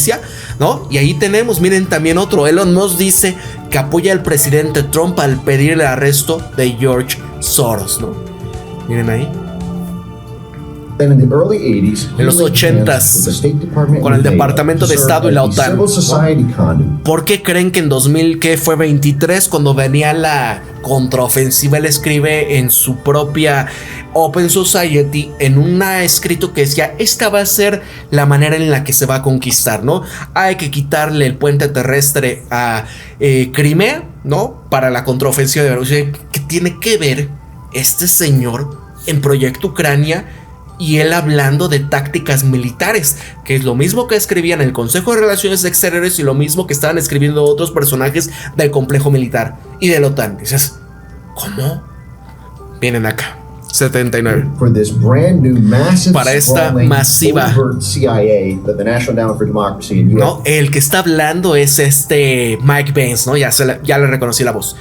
justicia, ¿no? Y ahí tenemos, miren, también otro. Elon Musk dice que apoya al presidente Trump al pedir el arresto de George Soros, ¿no? Miren ahí. En los 80s, con el Departamento de Estado y la OTAN, ¿no? ¿Por qué creen que en 2023, cuando venía la contraofensiva, él escribe en su propia Open Society, en un escrito que decía: esta va a ser la manera en la que se va a conquistar, ¿no? Hay que quitarle el puente terrestre a Crimea, ¿no? Para la contraofensiva de Rusia. ¿Qué tiene que ver este señor en Proyecto Ucrania? Y él hablando de tácticas militares, que es lo mismo que escribía en el Consejo de Relaciones Exteriores y lo mismo que estaban escribiendo otros personajes del complejo militar y de la OTAN. Dices, ¿cómo? Vienen acá. 79. Para esta masiva. No, el que está hablando es Mike Pence, ¿no? Ya le reconocí la voz.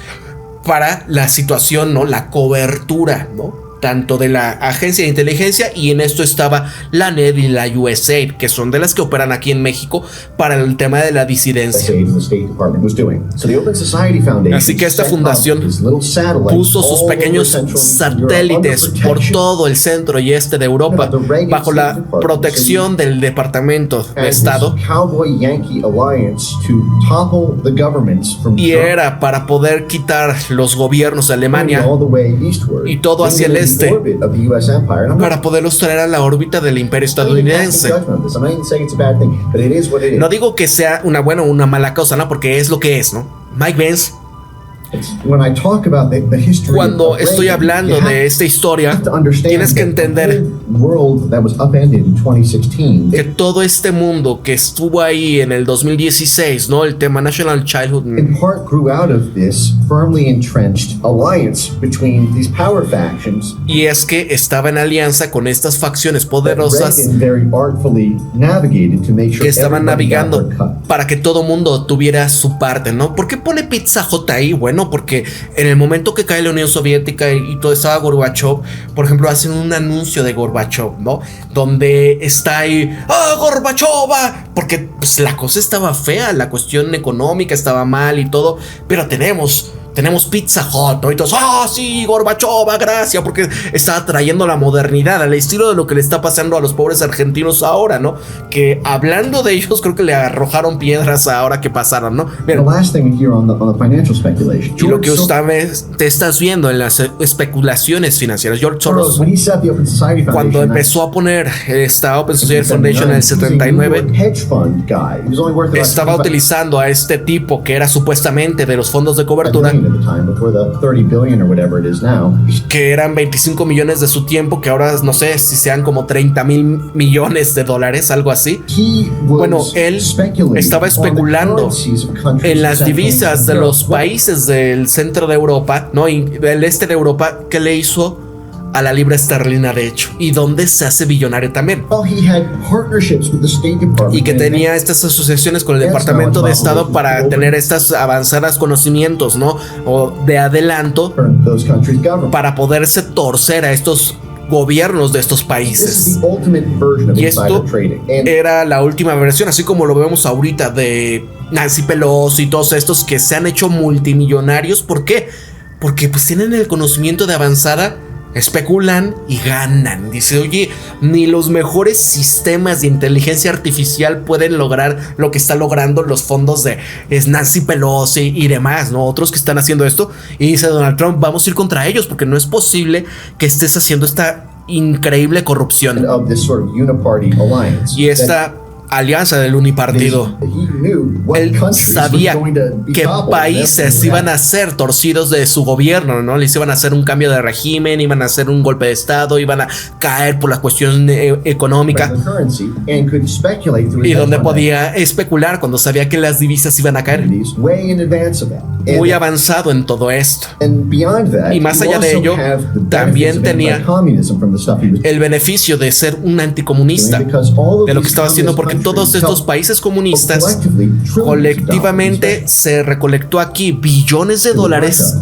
Para la situación, ¿no? La cobertura, ¿no? Tanto de la agencia de inteligencia, y en esto estaba la NED y la USAID, que son de las que operan aquí en México para el tema de la disidencia. Así que esta fundación puso sus pequeños satélites por todo el centro y este de Europa bajo la protección del Departamento de Estado, y era para poder quitar los gobiernos de Alemania y todo hacia el este, para poderlos traer a la órbita del imperio estadounidense. No digo que sea una buena o una mala causa, no, porque es lo que es, ¿no? Mike Pence. Cuando estoy hablando de esta historia, tienes que entender que todo este mundo que estuvo ahí en el 2016, ¿no? El tema National Childhood, y es que estaba en alianza con estas facciones poderosas que estaban navegando para que todo mundo tuviera su parte, ¿no? ¿Por qué pone Pizza Hut ahí? Bueno, porque en el momento que cae la Unión Soviética y todo estaba Gorbachev, por ejemplo, hacen un anuncio de Gorbachev, ¿no? Donde está ahí, ¡ah, Gorbachev! Porque pues, la cosa estaba fea, la cuestión económica estaba mal y todo, pero tenemos Pizza Hut, ¿no? Y todos, sí, Gorbachev, gracias, porque está trayendo la modernidad al estilo de lo que le está pasando a los pobres argentinos ahora, ¿no? Que hablando de ellos, creo que le arrojaron piedras ahora que pasaron, ¿no? Pero, y lo que te estás viendo en las especulaciones financieras, George Soros, cuando empezó a poner esta Open Society Foundation en el 79, estaba utilizando a este tipo que era supuestamente de los fondos de cobertura, que eran 25 millones de su tiempo, que ahora no sé si sean como 30 mil millones de dólares, algo así. Bueno, él estaba especulando en las divisas de los países del centro de Europa, ¿no? Y del este de Europa, que le hizo a la libra esterlina, de hecho, y donde se hace billonario también, y que tenía estas asociaciones con el Departamento de Estado para tener estas avanzadas conocimientos, ¿no? O de adelanto para poderse torcer a estos gobiernos de estos países. Y esto era la última versión, así como lo vemos ahorita de Nancy Pelosi y todos estos que se han hecho multimillonarios. ¿Por qué? Porque pues tienen el conocimiento de avanzada, especulan y ganan. Dice, oye, ni los mejores sistemas de inteligencia artificial pueden lograr lo que está logrando los fondos de Nancy Pelosi y demás, ¿no? Otros que están haciendo esto. Y dice Donald Trump, vamos a ir contra ellos porque no es posible que estés haciendo esta increíble corrupción y esta alianza del unipartido. Él sabía que países iban a ser torcidos de su gobierno, ¿no? Les iban a hacer un cambio de régimen, iban a hacer un golpe de estado, iban a caer por la cuestión económica, y donde podía especular cuando sabía que las divisas iban a caer. muy avanzado en todo esto. Y más allá de ello, también tenía el beneficio de ser un anticomunista, de lo que estaba haciendo, porque todos estos países comunistas colectivamente se recolectó aquí billones de dólares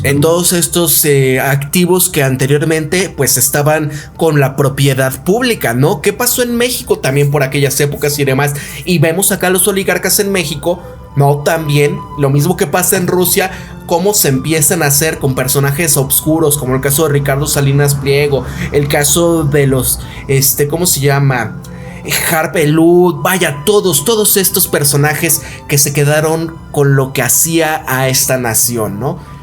en todos estos activos que anteriormente pues estaban con la propiedad pública, ¿no? ¿Qué pasó en México también por aquellas épocas y demás? Y vemos acá los oligarcas en México, ¿no? También lo mismo que pasa en Rusia, cómo se empiezan a hacer con personajes oscuros, como el caso de Ricardo Salinas Pliego, el caso de los, ¿cómo se llama? Harpe Lud, vaya, todos estos personajes que se quedaron con lo que hacía a esta nación, ¿no?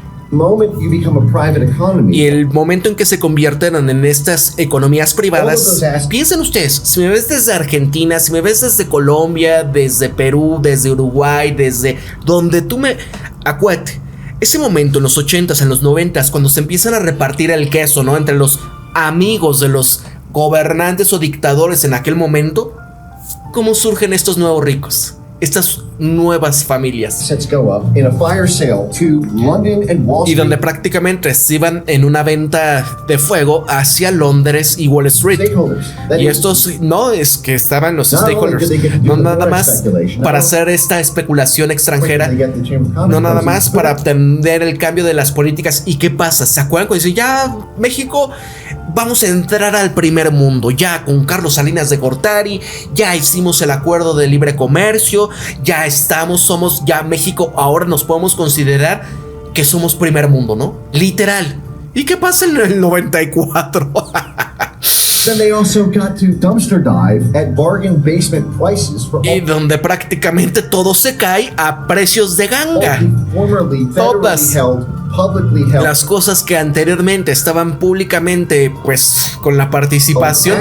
Y el momento en que se convierten en estas economías privadas, piensen ustedes, si me ves desde Argentina, si me ves desde Colombia, desde Perú, desde Uruguay, desde donde tú me... Acuérdate, ese momento en los 80s, en los 90s, cuando se empiezan a repartir el queso, ¿no? Entre los amigos de los gobernantes o dictadores en aquel momento, ¿cómo surgen estos nuevos ricos? Estas nuevas familias. Y donde prácticamente se iban en una venta de fuego hacia Londres y Wall Street. Y estos no es que estaban los stakeholders, no nada más para hacer esta especulación extranjera, no nada más para obtener el cambio de las políticas. ¿Y qué pasa? ¿Se acuerdan cuando dicen ya México? Vamos a entrar al primer mundo, ya con Carlos Salinas de Gortari, ya hicimos el acuerdo de libre comercio, ya somos ya México, ahora nos podemos considerar que somos primer mundo, ¿no? Literal. ¿Y qué pasa en el 94? Y donde prácticamente todo se cae a precios de ganga. Todas las cosas que anteriormente estaban públicamente, pues, con la participación,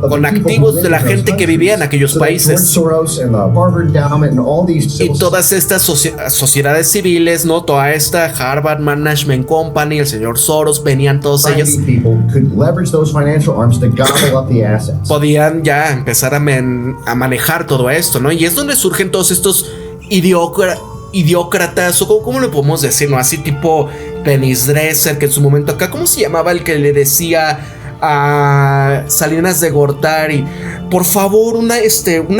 con activos de la gente que vivía en aquellos países. Y todas estas sociedades civiles, ¿no? Toda esta Harvard Management Company, el señor Soros, venían todos ellos. Podían ya empezar a manejar todo esto, ¿no? Y es donde surgen todos estos idiócratas, o ¿cómo le podemos decir, no? Así tipo Dennis Dresser, que en su momento acá, ¿cómo se llamaba el que le decía a Salinas de Gortari, por favor, una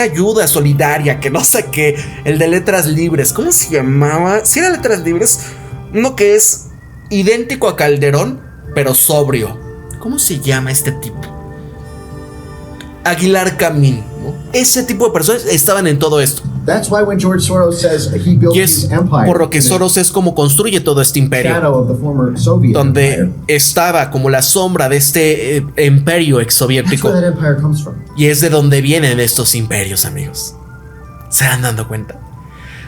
ayuda solidaria, que no sé qué, el de Letras Libres, ¿cómo se llamaba? Si era Letras Libres, uno que es idéntico a Calderón, pero sobrio. ¿Cómo se llama este tipo? Aguilar Camín, ¿no? Ese tipo de personas estaban en todo esto. Y es por lo que Soros es como construye todo este imperio, donde estaba como la sombra de este imperio exsoviético. Y es de donde vienen estos imperios, amigos. ¿Se dan dando cuenta?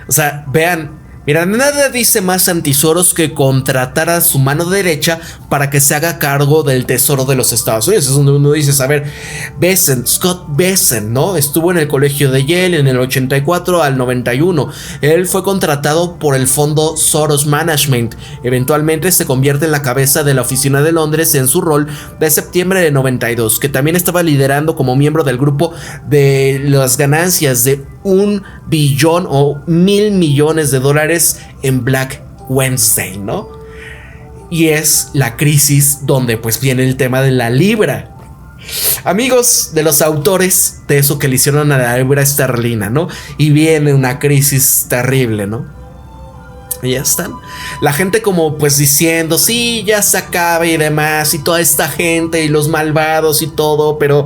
O sea, vean. Mira, nada dice más anti-Soros que contratar a su mano derecha para que se haga cargo del tesoro de los Estados Unidos. Es donde uno dice, a ver, Scott Bessent, ¿no? Estuvo en el colegio de Yale en el 84 al 91. Él fue contratado por el fondo Soros Management. Eventualmente se convierte en la cabeza de la oficina de Londres en su rol de septiembre de 92, que también estaba liderando como miembro del grupo de las ganancias de $1 billón o 1,000 millones de dólares en Black Wednesday, ¿no? Y es la crisis donde pues viene el tema de la libra. Amigos, de los autores de eso que le hicieron a la libra esterlina, ¿no? Y viene una crisis terrible, ¿no? Y ya están. La gente como pues diciendo, sí, ya se acaba y demás, y toda esta gente y los malvados y todo, pero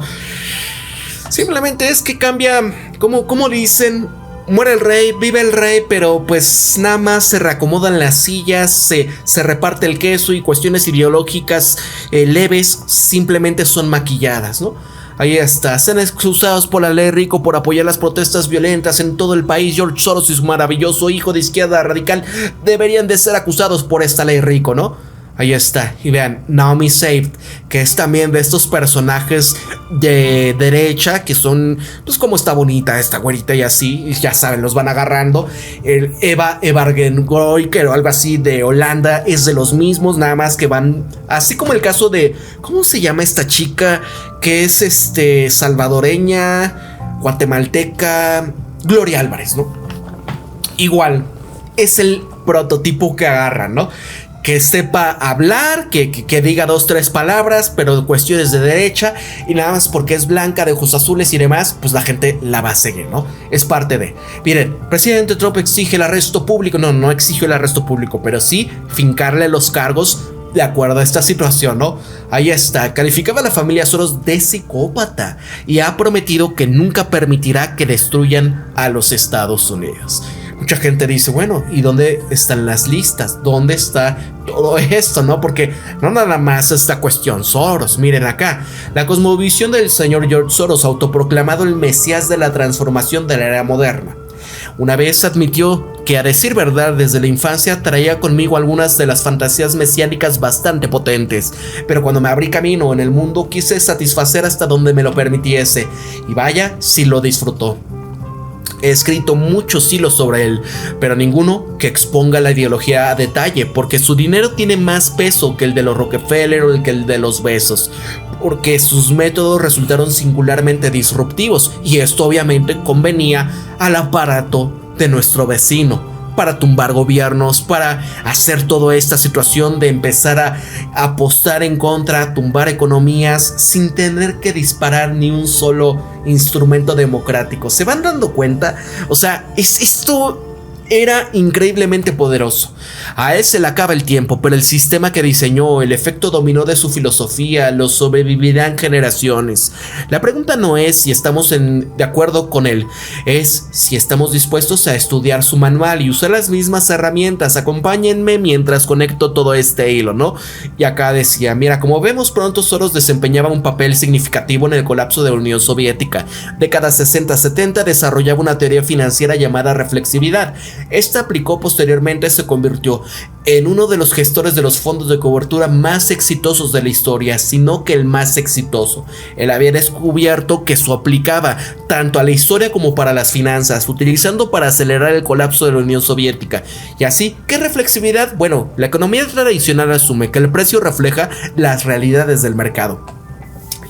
simplemente es que cambia, como dicen, muere el rey, vive el rey, pero pues nada más se reacomodan las sillas, se reparte el queso, y cuestiones ideológicas leves simplemente son maquilladas, ¿no? Ahí está, sean excusados por la ley Rico por apoyar las protestas violentas en todo el país. George Soros y su maravilloso hijo de izquierda radical deberían de ser acusados por esta ley Rico, ¿no? Ahí está, y vean, Naomi Saved, que es también de estos personajes de derecha, que son, pues como está bonita esta güerita y así, y ya saben, los van agarrando. El Eva Evargengoy, o algo así, de Holanda, es de los mismos, nada más que van, así como el caso de, ¿cómo se llama esta chica? Que es salvadoreña, guatemalteca, Gloria Álvarez, ¿no? Igual, es el prototipo que agarran, ¿no? Que sepa hablar, que diga 2, 3 palabras, pero cuestiones de derecha, y nada más porque es blanca, de ojos azules y demás, pues la gente la va a seguir, ¿no? Es parte de. Miren, presidente Trump exige el arresto público. No exigió el arresto público, pero sí fincarle los cargos de acuerdo a esta situación, ¿no? Ahí está. Calificaba a la familia Soros de psicópata y ha prometido que nunca permitirá que destruyan a los Estados Unidos. Mucha gente dice, bueno, ¿y dónde están las listas? ¿Dónde está todo esto, no? Porque no nada más esta cuestión Soros. Miren acá, la cosmovisión del señor George Soros, autoproclamado el mesías de la transformación de la era moderna. Una vez admitió que, a decir verdad, desde la infancia traía conmigo algunas de las fantasías mesiánicas bastante potentes, pero cuando me abrí camino en el mundo quise satisfacer hasta donde me lo permitiese, y vaya si lo disfrutó. He escrito muchos hilos sobre él, pero ninguno que exponga la ideología a detalle, porque su dinero tiene más peso que el de los Rockefeller o que el de los Bezos, porque sus métodos resultaron singularmente disruptivos, y esto obviamente convenía al aparato de nuestro vecino, para tumbar gobiernos, para hacer toda esta situación de empezar a apostar en contra, tumbar economías sin tener que disparar ni un solo instrumento democrático. ¿Se van dando cuenta? O sea, esto era increíblemente poderoso. A él se le acaba el tiempo, pero el sistema que diseñó, el efecto dominó de su filosofía, lo sobrevivirán generaciones. La pregunta no es si estamos de acuerdo con él, es si estamos dispuestos a estudiar su manual y usar las mismas herramientas. Acompáñenme mientras conecto todo este hilo, ¿no? Y acá decía, mira, como vemos, pronto Soros desempeñaba un papel significativo en el colapso de la Unión Soviética. Décadas 60-70 desarrollaba una teoría financiera llamada reflexividad. Esta aplicó posteriormente se convirtió en uno de los gestores de los fondos de cobertura más exitosos de la historia, sino que el más exitoso. Él había descubierto que eso aplicaba tanto a la historia como para las finanzas, utilizando para acelerar el colapso de la Unión Soviética. Y así, ¿qué reflexividad? Bueno, la economía tradicional asume que el precio refleja las realidades del mercado,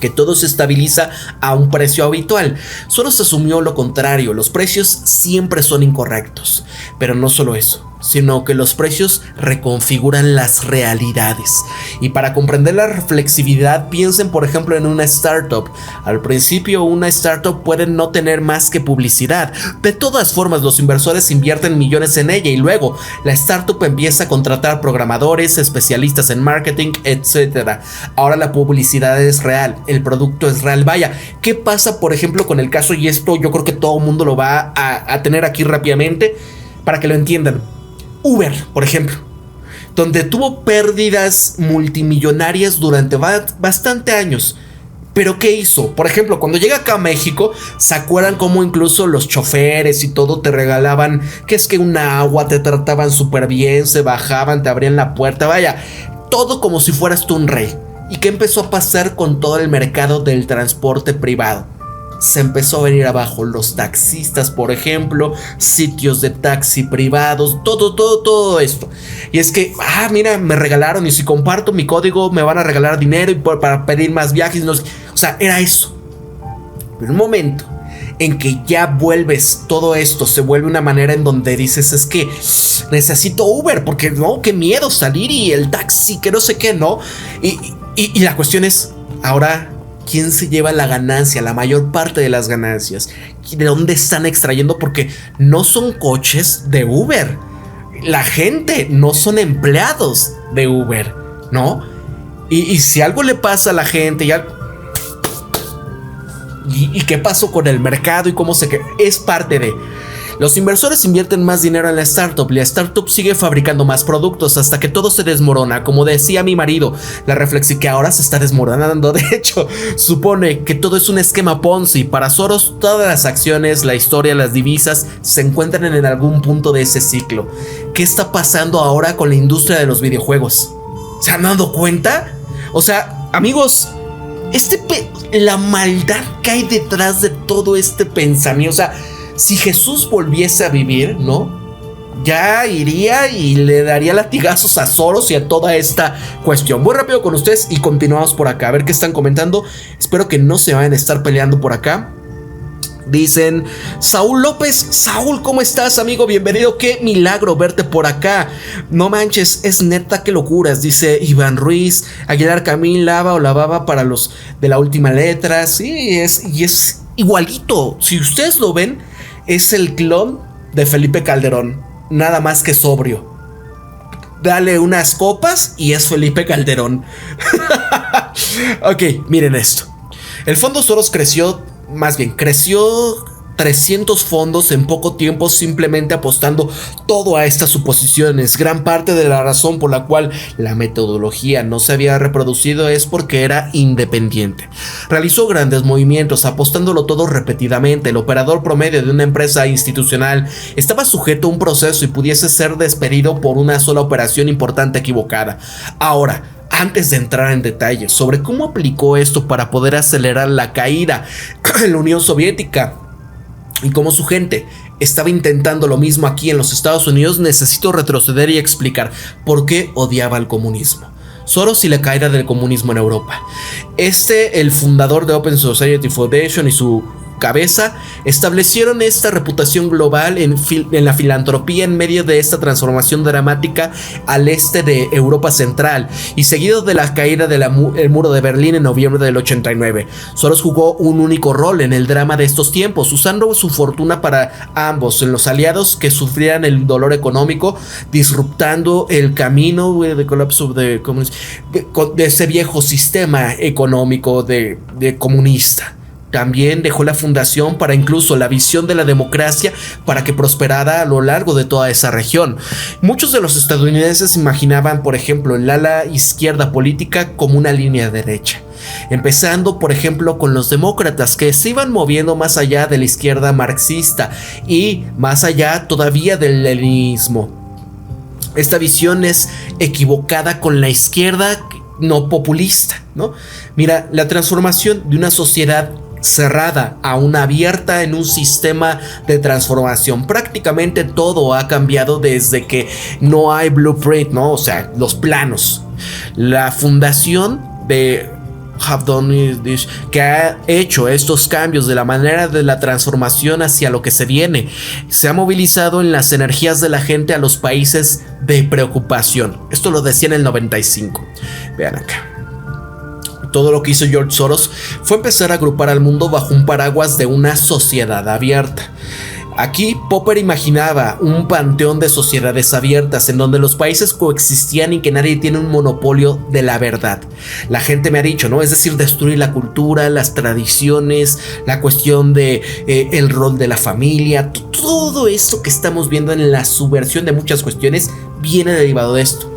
que todo se estabiliza a un precio habitual. Soros asumió lo contrario, los precios siempre son incorrectos. Pero no solo eso, sino que los precios reconfiguran las realidades. Y para comprender la reflexividad, piensen por ejemplo en una startup. Al principio una startup puede no tener más que publicidad. De todas formas, los inversores invierten millones en ella y luego la startup empieza a contratar programadores, especialistas en marketing, etc. Ahora la publicidad es real, el producto es real. Vaya, ¿qué pasa por ejemplo con el caso? Y esto yo creo que todo el mundo lo va a tener aquí rápidamente para que lo entiendan. Uber, por ejemplo, donde tuvo pérdidas multimillonarias durante bastante años. ¿Pero qué hizo? Por ejemplo, cuando llega acá a México, ¿se acuerdan cómo incluso los choferes y todo te regalaban? Que es que una agua, te trataban súper bien, se bajaban, te abrían la puerta, vaya, todo como si fueras tú un rey. ¿Y qué empezó a pasar con todo el mercado del transporte privado? Se empezó a venir abajo los taxistas, por ejemplo, sitios de taxi privados, todo esto. Y es que, mira, me regalaron y si comparto mi código me van a regalar dinero y para pedir más viajes. No sé. O sea, era eso. Pero un momento en que ya vuelves todo esto, se vuelve una manera en donde dices, es que necesito Uber, porque no, qué miedo salir y el taxi, que no sé qué, ¿no? Y la cuestión es, ahora, ¿quién se lleva la ganancia, la mayor parte de las ganancias? ¿De dónde están extrayendo? Porque no son coches de Uber. La gente no son empleados de Uber, ¿no? Y si algo le pasa a la gente, ¿y qué pasó con el mercado y cómo es parte de? Los inversores invierten más dinero en la startup y la startup sigue fabricando más productos hasta que todo se desmorona. Como decía mi marido, la reflexión que ahora se está desmoronando. De hecho, supone que todo es un esquema Ponzi. Para Soros, todas las acciones, la historia, las divisas se encuentran en algún punto de ese ciclo. ¿Qué está pasando ahora con la industria de los videojuegos? ¿Se han dado cuenta? O sea, amigos, la maldad que hay detrás de todo este pensamiento. O sea, si Jesús volviese a vivir, ¿no? Ya iría y le daría latigazos a Soros y a toda esta cuestión. Voy rápido con ustedes y continuamos por acá. A ver qué están comentando. Espero que no se vayan a estar peleando por acá. Dicen Saúl López. Saúl, ¿cómo estás, amigo? Bienvenido, qué milagro verte por acá. No manches, es neta, qué locuras. Dice Iván Ruiz, Aguilar Camín, lava o lavaba para los de la última letra. Sí, es igualito. Si ustedes lo ven, es el clon de Felipe Calderón, nada más que sobrio. Dale unas copas y es Felipe Calderón. Ok, miren esto. El Fondo Soros creció 300 fondos en poco tiempo, simplemente apostando todo a estas suposiciones. Gran parte de la razón por la cual la metodología no se había reproducido es porque era independiente. Realizó grandes movimientos, apostándolo todo repetidamente. El operador promedio de una empresa institucional estaba sujeto a un proceso y pudiese ser despedido por una sola operación importante equivocada. Ahora, antes de entrar en detalles sobre cómo aplicó esto para poder acelerar la caída en la Unión Soviética y cómo su gente estaba intentando lo mismo aquí en los Estados Unidos, necesito retroceder y explicar por qué odiaba el comunismo. Soros y la caída del comunismo en Europa. El fundador de Open Society Foundation y su cabeza establecieron esta reputación global en la filantropía en medio de esta transformación dramática al este de Europa Central y seguido de la caída del muro de Berlín en noviembre del 89. Soros jugó un único rol en el drama de estos tiempos, usando su fortuna para ambos, en los aliados que sufrían el dolor económico, disruptando el camino de colapso de ese viejo sistema económico de comunista. También dejó la fundación para incluso la visión de la democracia para que prosperara a lo largo de toda esa región. Muchos de los estadounidenses imaginaban, por ejemplo, el ala izquierda política como una línea derecha. Empezando, por ejemplo, con los demócratas que se iban moviendo más allá de la izquierda marxista y más allá todavía del leninismo. Esta visión es equivocada con la izquierda no populista, ¿no? Mira, la transformación de una sociedad cerrada a una abierta en un sistema de transformación. Prácticamente todo ha cambiado desde que no hay blueprint, ¿no? O sea, los planos. La fundación de Have Done This, que ha hecho estos cambios de la manera de la transformación hacia lo que se viene, se ha movilizado en las energías de la gente a los países de preocupación. Esto lo decía en el 95. Vean acá. Todo lo que hizo George Soros fue empezar a agrupar al mundo bajo un paraguas de una sociedad abierta. Aquí Popper imaginaba un panteón de sociedades abiertas en donde los países coexistían y que nadie tiene un monopolio de la verdad. La gente me ha dicho, ¿no? Es decir, destruir la cultura, las tradiciones, la cuestión de el rol de la familia. Todo esto que estamos viendo en la subversión de muchas cuestiones viene derivado de esto.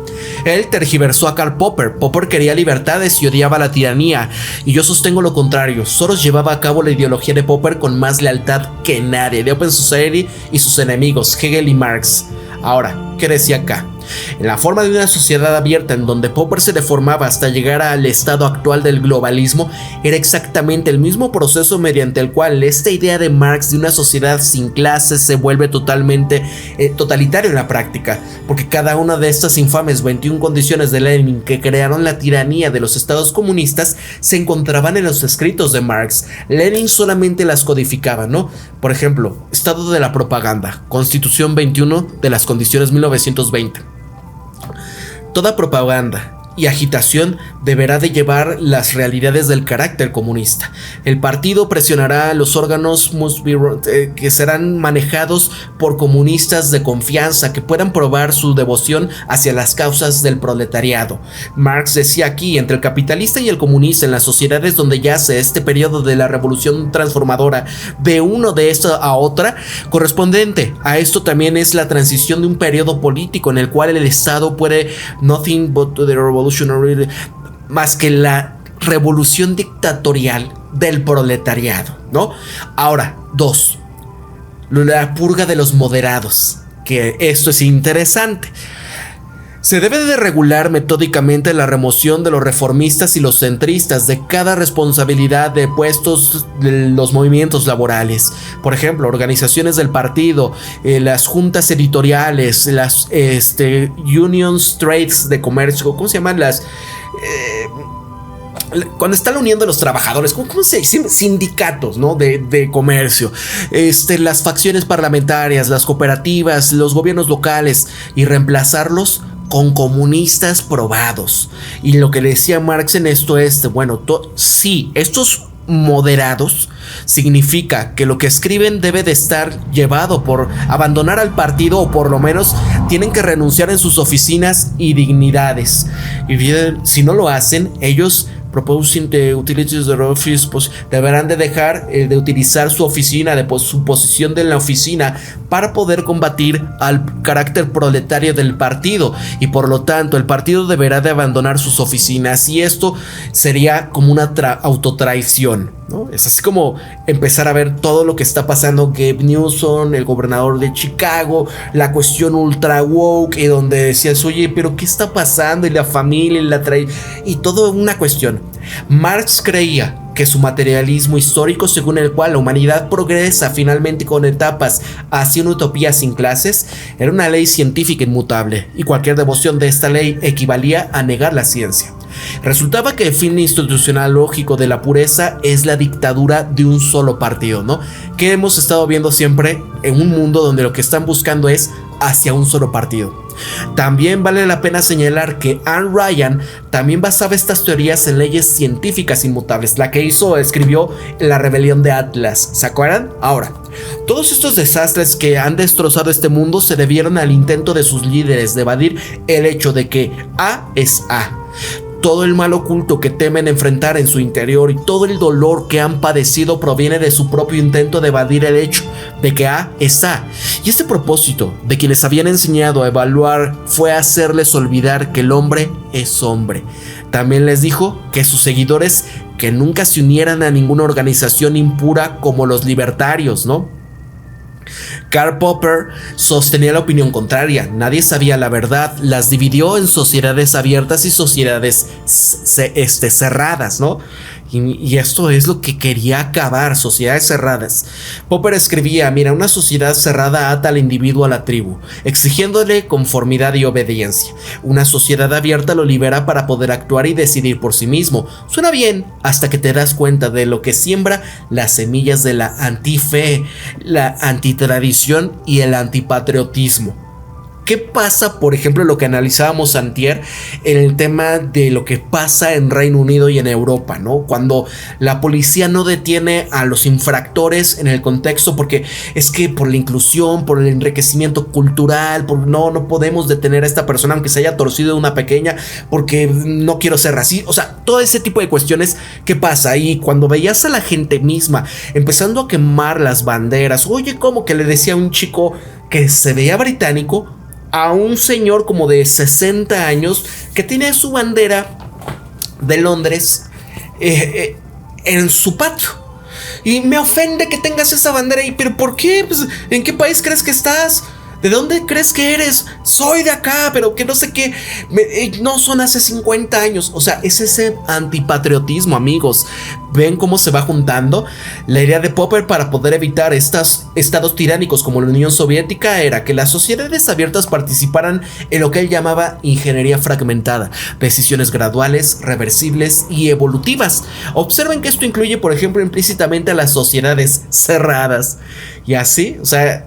Él tergiversó a Karl Popper. Popper quería libertades y odiaba la tiranía, y yo sostengo lo contrario. Soros llevaba a cabo la ideología de Popper con más lealtad que nadie, de Open Society y sus enemigos, Hegel y Marx. Ahora, ¿qué decía acá? En la forma de una sociedad abierta en donde Popper se deformaba hasta llegar al estado actual del globalismo, era exactamente el mismo proceso mediante el cual esta idea de Marx de una sociedad sin clases se vuelve totalmente totalitario en la práctica, porque cada una de estas infames 21 condiciones de Lenin que crearon la tiranía de los estados comunistas se encontraban en los escritos de Marx. Lenin solamente las codificaba, ¿no? Por ejemplo, estado de la propaganda, Constitución 21 de las condiciones 1920. Toda propaganda y agitación deberá de llevar las realidades del carácter comunista. El partido presionará a los órganos que serán manejados por comunistas de confianza que puedan probar su devoción hacia las causas del proletariado. Marx decía aquí, entre el capitalista y el comunista en las sociedades donde yace este periodo de la revolución transformadora de uno de esta a otra, correspondiente a esto también es la transición de un periodo político en el cual el Estado puede nothing but the revolutionary, más que la revolución dictatorial del proletariado, ¿no? Ahora, 2. La purga de los moderados, que esto es interesante. Se debe de regular metódicamente la remoción de los reformistas y los centristas de cada responsabilidad de puestos de los movimientos laborales. Por ejemplo, organizaciones del partido, las juntas editoriales, las unions trades de comercio, ¿cómo se llaman? cuando están uniendo a los trabajadores, ¿cómo se dice? Sindicatos, ¿no? De comercio, las facciones parlamentarias, las cooperativas, los gobiernos locales, y reemplazarlos con comunistas probados. Y lo que le decía Marx en esto es, bueno, sí, estos moderados significa que lo que escriben debe de estar llevado por abandonar al partido, o por lo menos tienen que renunciar en sus oficinas y dignidades. Y si no lo hacen, ellos proposing the utilities of office, pues deberán de dejar de utilizar su oficina, su posición de la oficina, para poder combatir al carácter proletario del partido, y por lo tanto el partido deberá de abandonar sus oficinas, y esto sería como una autotraición, ¿no? Es así como empezar a ver todo lo que está pasando. Gabe Newsom, el gobernador de Chicago, la cuestión ultra woke, y donde decías, oye, pero ¿qué está pasando? Y la familia, y todo una cuestión. Marx creía que su materialismo histórico, según el cual la humanidad progresa finalmente con etapas hacia una utopía sin clases, era una ley científica inmutable, y cualquier devoción de esta ley equivalía a negar la ciencia. Resultaba que el fin institucional lógico de la pureza es la dictadura de un solo partido, ¿no? Que hemos estado viendo siempre en un mundo donde lo que están buscando es hacia un solo partido. También vale la pena señalar que Ayn Rand también basaba estas teorías en leyes científicas inmutables, la que escribió La rebelión de Atlas, ¿se acuerdan? Ahora, todos estos desastres que han destrozado este mundo se debieron al intento de sus líderes de evadir el hecho de que A es A. Todo el mal oculto que temen enfrentar en su interior, y todo el dolor que han padecido proviene de su propio intento de evadir el hecho de que A es A. Y ese propósito de quienes habían enseñado a evaluar fue hacerles olvidar que el hombre es hombre. También les dijo que sus seguidores que nunca se unieran a ninguna organización impura como los libertarios, ¿no? Karl Popper sostenía la opinión contraria. Nadie sabía la verdad, las dividió en sociedades abiertas y sociedades cerradas, ¿no? Y esto es lo que quería acabar, sociedades cerradas. Popper escribía, mira, una sociedad cerrada ata al individuo a la tribu, exigiéndole conformidad y obediencia. Una sociedad abierta lo libera para poder actuar y decidir por sí mismo. Suena bien hasta que te das cuenta de lo que siembra las semillas de la antife, la antitradición y el antipatriotismo. ¿Qué pasa, por ejemplo, lo que analizábamos antier en el tema de lo que pasa en Reino Unido y en Europa, ¿no? Cuando la policía no detiene a los infractores en el contexto, porque es que por la inclusión, por el enriquecimiento cultural, no podemos detener a esta persona aunque se haya torcido una pequeña, porque no quiero ser racista. O sea, todo ese tipo de cuestiones. ¿Qué pasa? Y cuando veías a la gente misma empezando a quemar las banderas, oye, como que le decía a un chico que se veía británico, a un señor como de 60 años que tiene su bandera de Londres en su patio. Y me ofende que tengas esa bandera ahí. ¿Pero por qué? Pues, ¿en qué país crees que estás? ¿De dónde crees que eres? Soy de acá, pero que no sé qué. No son hace 50 años. O sea, es ese antipatriotismo, amigos. ¿Ven cómo se va juntando? La idea de Popper para poder evitar estos estados tiránicos como la Unión Soviética era que las sociedades abiertas participaran en lo que él llamaba ingeniería fragmentada, decisiones graduales, reversibles y evolutivas. Observen que esto incluye, por ejemplo, implícitamente a las sociedades cerradas. Y así, o sea,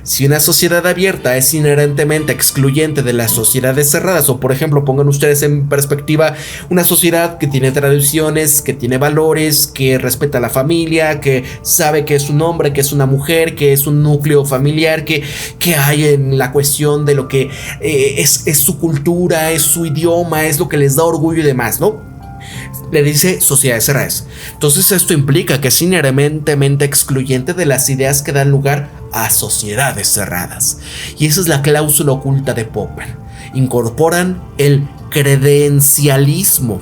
si una sociedad abierta es inherentemente excluyente de las sociedades cerradas, o por ejemplo, pongan ustedes en perspectiva una sociedad que tiene tradiciones, que tiene valores, que respeta a la familia, que sabe que es un hombre, que es una mujer, que es un núcleo familiar, que hay en la cuestión de lo que es su cultura, es su idioma, es lo que les da orgullo y demás, ¿no? Le dice sociedades cerradas. Entonces esto implica que es inherentemente excluyente de las ideas que dan lugar a sociedades cerradas. Y esa es la cláusula oculta de Popper. Incorporan el credencialismo.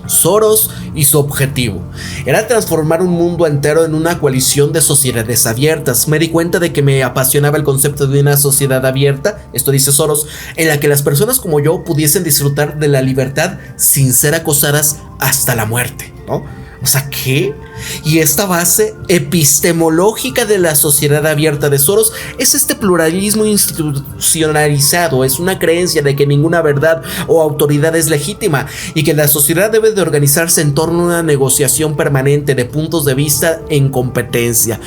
Soros y su objetivo era transformar un mundo entero en una coalición de sociedades abiertas. Me di cuenta de que me apasionaba el concepto de una sociedad abierta, esto dice Soros, en la que las personas como yo pudiesen disfrutar de la libertad sin ser acosadas hasta la muerte, ¿no? O sea, ¿qué? Y esta base epistemológica de la sociedad abierta de Soros es este pluralismo institucionalizado, es una creencia de que ninguna verdad o autoridad es legítima y que la sociedad debe de organizarse en torno a una negociación permanente de puntos de vista en competencia.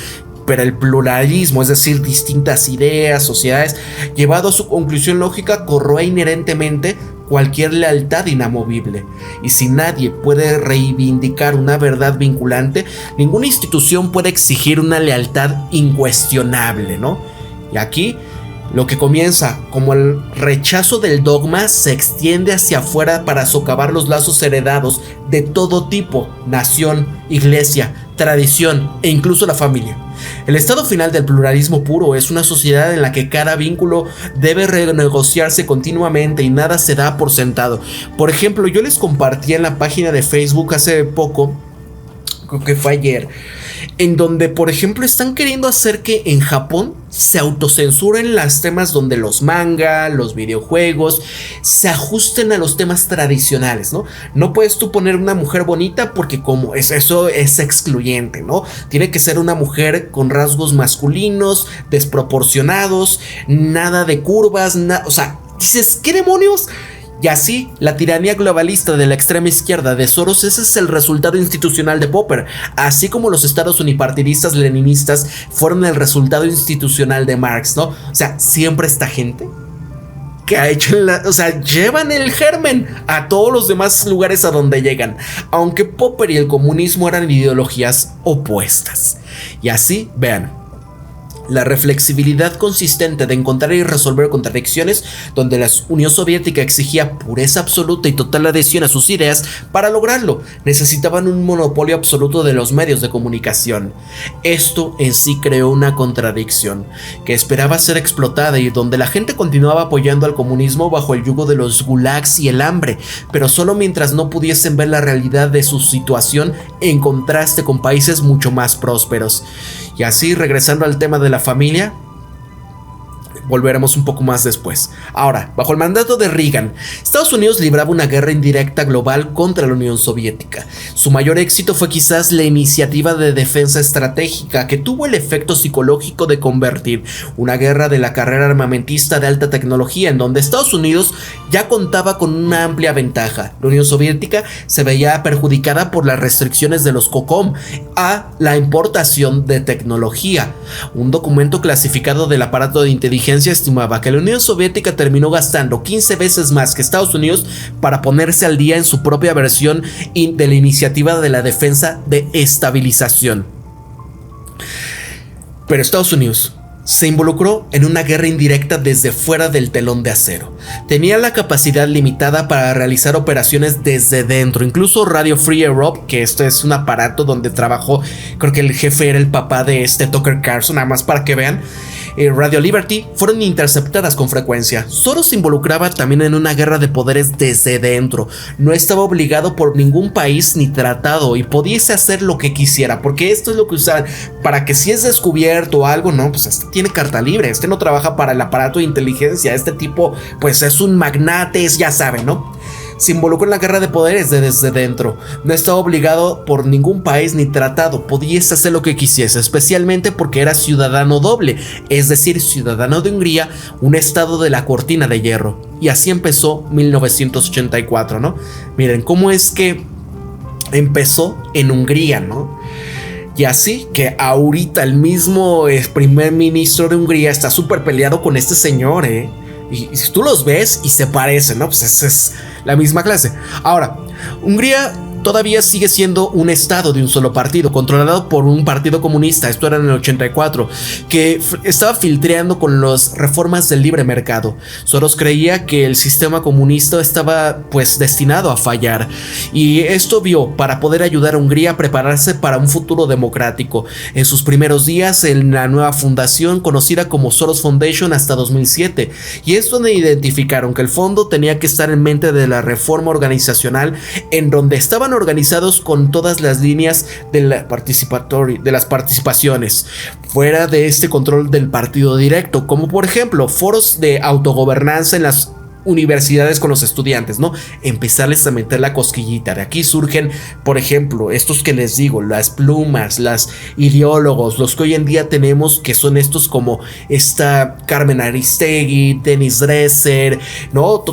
Pero el pluralismo, es decir, distintas ideas, sociedades, llevado a su conclusión lógica, corroe inherentemente cualquier lealtad inamovible. Y si nadie puede reivindicar una verdad vinculante, ninguna institución puede exigir una lealtad incuestionable, ¿no? Y aquí, lo que comienza como el rechazo del dogma se extiende hacia afuera para socavar los lazos heredados de todo tipo, nación, iglesia, tradición e incluso la familia. El estado final del pluralismo puro es una sociedad en la que cada vínculo debe renegociarse continuamente y nada se da por sentado. Por ejemplo, yo les compartí en la página de Facebook hace poco, creo que fue ayer, en donde, por ejemplo, están queriendo hacer que en Japón se autocensuren los temas donde los manga, los videojuegos se ajusten a los temas tradicionales, ¿no? No puedes tú poner una mujer bonita porque como eso es excluyente, ¿no? Tiene que ser una mujer con rasgos masculinos, desproporcionados, nada de curvas, o sea, dices, ¿qué demonios? Y así, la tiranía globalista de la extrema izquierda de Soros, ese es el resultado institucional de Popper, así como los estados unipartidistas leninistas fueron el resultado institucional de Marx, ¿no? O sea, siempre esta gente que ha hecho, o sea, llevan el germen a todos los demás lugares a donde llegan, aunque Popper y el comunismo eran ideologías opuestas. Y así, vean, la reflexibilidad consistente de encontrar y resolver contradicciones, donde la Unión Soviética exigía pureza absoluta y total adhesión a sus ideas. Para lograrlo, necesitaban un monopolio absoluto de los medios de comunicación. Esto en sí creó una contradicción que esperaba ser explotada y donde la gente continuaba apoyando al comunismo bajo el yugo de los gulags y el hambre, pero solo mientras no pudiesen ver la realidad de su situación en contraste con países mucho más prósperos. Y así, regresando al tema de la familia, volveremos un poco más después. Ahora, bajo el mandato de Reagan, Estados Unidos libraba una guerra indirecta global contra la Unión Soviética. Su mayor éxito fue quizás la iniciativa de defensa estratégica, que tuvo el efecto psicológico de convertir una guerra de la carrera armamentista de alta tecnología, en donde Estados Unidos ya contaba con una amplia ventaja. La Unión Soviética se veía perjudicada por las restricciones de los COCOM a la importación de tecnología. Un documento clasificado del aparato de inteligencia estimaba que la Unión Soviética terminó gastando 15 veces más que Estados Unidos para ponerse al día en su propia versión de la iniciativa de la defensa de estabilización. Pero Estados Unidos se involucró en una guerra indirecta desde fuera del telón de acero. Tenía la capacidad limitada para realizar operaciones desde dentro. Incluso Radio Free Europe, que esto es un aparato donde trabajó, creo que el jefe era el papá de Tucker Carlson, nada más para que vean, Radio Liberty, fueron interceptadas con frecuencia. Soros se involucraba también en una guerra de poderes desde dentro. No estaba obligado por ningún país ni tratado y pudiese hacer lo que quisiera, porque esto es lo que usaban para que si es descubierto o algo, no, pues tiene carta libre, no trabaja para el aparato de inteligencia, este tipo pues es un magnate, ya saben, ¿no? Se involucró en la guerra de poderes desde dentro. No estaba obligado por ningún país ni tratado. Pudiese hacer lo que quisiese, especialmente porque era ciudadano doble, es decir, ciudadano de Hungría, un estado de la cortina de hierro. Y así empezó 1984, ¿no? Miren cómo es que empezó en Hungría, ¿no? Y así que ahorita el mismo primer ministro de Hungría está súper peleado con este señor, Y si tú los ves y se parecen, ¿no? Pues esa es la misma clase. Ahora, Hungría todavía sigue siendo un estado de un solo partido, controlado por un partido comunista. Esto era en el 84, que estaba filtreando con las reformas del libre mercado. Soros creía que el sistema comunista estaba pues destinado a fallar, y esto vio para poder ayudar a Hungría a prepararse para un futuro democrático. En sus primeros días en la nueva fundación conocida como Soros Foundation hasta 2007, y es donde identificaron que el fondo tenía que estar en mente de la reforma organizacional, en donde estaban organizados con todas las líneas de las participaciones, fuera de este control del partido directo, como por ejemplo foros de autogobernanza en las universidades con los estudiantes, ¿no? Empezarles a meter la cosquillita. De aquí surgen, por ejemplo, estos que les digo, las plumas, las ideólogos, los que hoy en día tenemos, que son estos como esta Carmen Aristegui, Dennis Dresser, ¿no?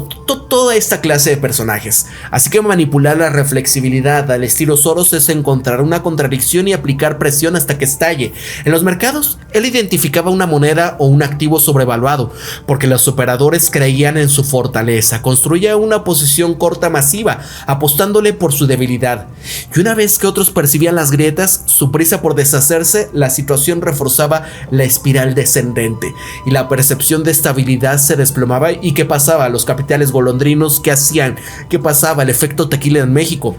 Toda esta clase de personajes. Así que manipular la reflexibilidad al estilo Soros es encontrar una contradicción y aplicar presión hasta que estalle. En los mercados, él identificaba una moneda o un activo sobrevaluado, porque los operadores creían en su fortaleza, construía una posición corta masiva, apostándole por su debilidad. Y una vez que otros percibían las grietas, su prisa por deshacerse, la situación reforzaba la espiral descendente, y la percepción de estabilidad se desplomaba. ¿Y qué pasaba? Los capitales golondrinos, ¿qué hacían? ¿Qué pasaba? El efecto tequila en México.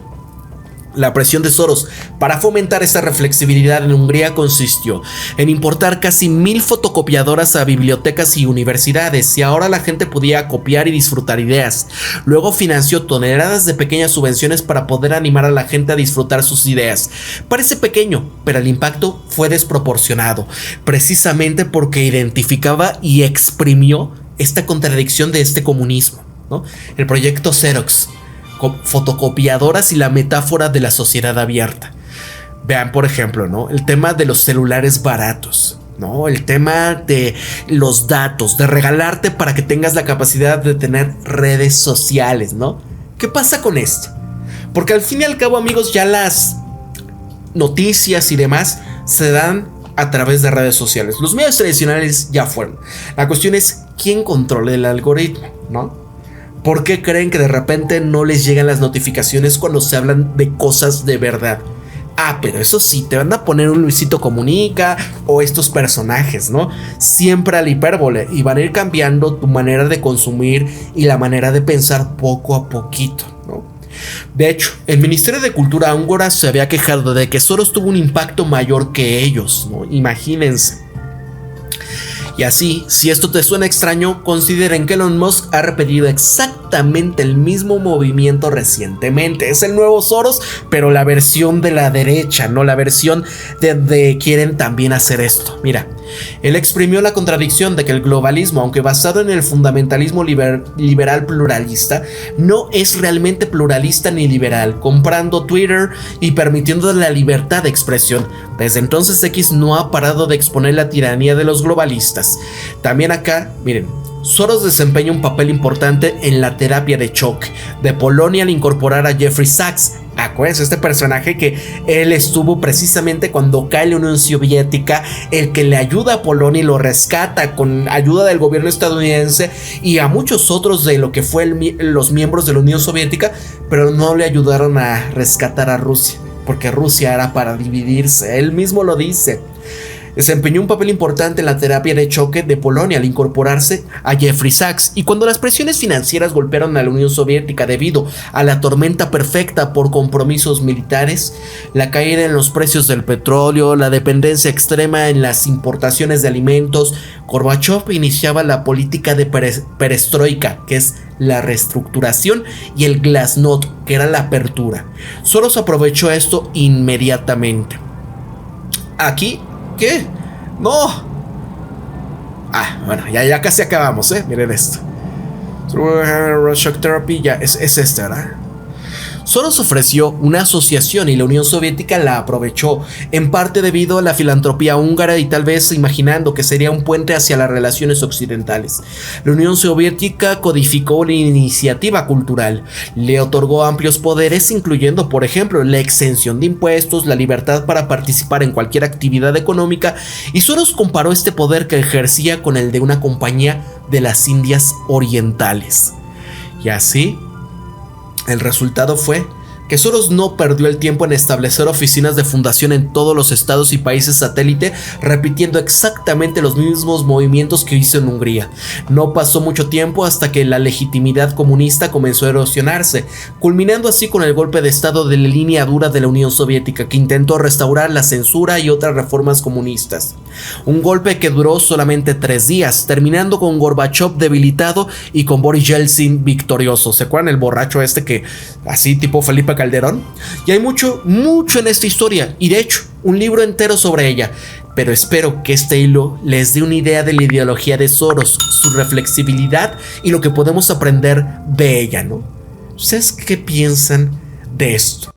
La presión de Soros para fomentar esta reflexibilidad en Hungría consistió en importar casi 1000 fotocopiadoras a bibliotecas y universidades, y ahora la gente podía copiar y disfrutar ideas. Luego financió toneladas de pequeñas subvenciones para poder animar a la gente a disfrutar sus ideas. Parece pequeño, pero el impacto fue desproporcionado, precisamente porque identificaba y exprimió esta contradicción de este comunismo, ¿no? El proyecto Xerox, fotocopiadoras y la metáfora de la sociedad abierta. Vean, por ejemplo, ¿no? El tema de los celulares baratos, ¿no? El tema de los datos, de regalarte para que tengas la capacidad de tener redes sociales, ¿no? ¿Qué pasa con esto? Porque al fin y al cabo, amigos, ya las noticias y demás se dan a través de redes sociales. Los medios tradicionales ya fueron. La cuestión es quién controla el algoritmo, ¿no? ¿Por qué creen que de repente no les llegan las notificaciones cuando se hablan de cosas de verdad? Ah, pero eso sí, te van a poner un Luisito Comunica o estos personajes, ¿no? Siempre a la hipérbole, y van a ir cambiando tu manera de consumir y la manera de pensar poco a poquito, ¿no? De hecho, el Ministerio de Cultura húngara se había quejado de que Soros tuvo un impacto mayor que ellos, ¿no? Imagínense. Y así, si esto te suena extraño, consideren que Elon Musk ha repetido exactamente el mismo movimiento recientemente. Es el nuevo Soros, pero la versión de la derecha, no la versión de quieren también hacer esto. Mira, él exprimió la contradicción de que el globalismo, aunque basado en el fundamentalismo liberal pluralista, no es realmente pluralista ni liberal, comprando Twitter y permitiendo la libertad de expresión. Desde entonces X no ha parado de exponer la tiranía de los globalistas. También acá, miren, Soros desempeña un papel importante en la terapia de shock de Polonia al incorporar a Jeffrey Sachs. Acuérdense, este personaje que él estuvo precisamente cuando cae la Unión Soviética, el que le ayuda a Polonia y lo rescata con ayuda del gobierno estadounidense y a muchos otros de lo que fue los miembros de la Unión Soviética, pero no le ayudaron a rescatar a Rusia, porque Rusia era para dividirse, él mismo lo dice. Desempeñó un papel importante en la terapia de choque de Polonia al incorporarse a Jeffrey Sachs, y cuando las presiones financieras golpearon a la Unión Soviética debido a la tormenta perfecta por compromisos militares, la caída en los precios del petróleo, la dependencia extrema en las importaciones de alimentos, Gorbachev iniciaba la política de perestroika, que es la reestructuración, y el glasnost, que era la apertura. Soros aprovechó esto inmediatamente. Aquí, ¿qué? ¡No! Ah, bueno, ya casi acabamos, miren esto. Shock Therapy, ya es este, ¿verdad? Soros ofreció una asociación y la Unión Soviética la aprovechó, en parte debido a la filantropía húngara y tal vez imaginando que sería un puente hacia las relaciones occidentales. La Unión Soviética codificó la iniciativa cultural, le otorgó amplios poderes, incluyendo, por ejemplo, la exención de impuestos, la libertad para participar en cualquier actividad económica, y Soros comparó este poder que ejercía con el de una compañía de las Indias Orientales. Y así, el resultado fue que Soros no perdió el tiempo en establecer oficinas de fundación en todos los estados y países satélite, repitiendo exactamente los mismos movimientos que hizo en Hungría. No pasó mucho tiempo hasta que la legitimidad comunista comenzó a erosionarse, culminando así con el golpe de estado de la línea dura de la Unión Soviética, que intentó restaurar la censura y otras reformas comunistas. Un golpe que duró solamente 3 días, terminando con Gorbachev debilitado y con Boris Yeltsin victorioso. ¿Se acuerdan el borracho este que así tipo Felipe Calderón? Y hay mucho en esta historia, y de hecho un libro entero sobre ella, pero espero que este hilo les dé una idea de la ideología de Soros, su reflexibilidad y lo que podemos aprender de ella, ¿no? ¿Ustedes qué piensan de esto?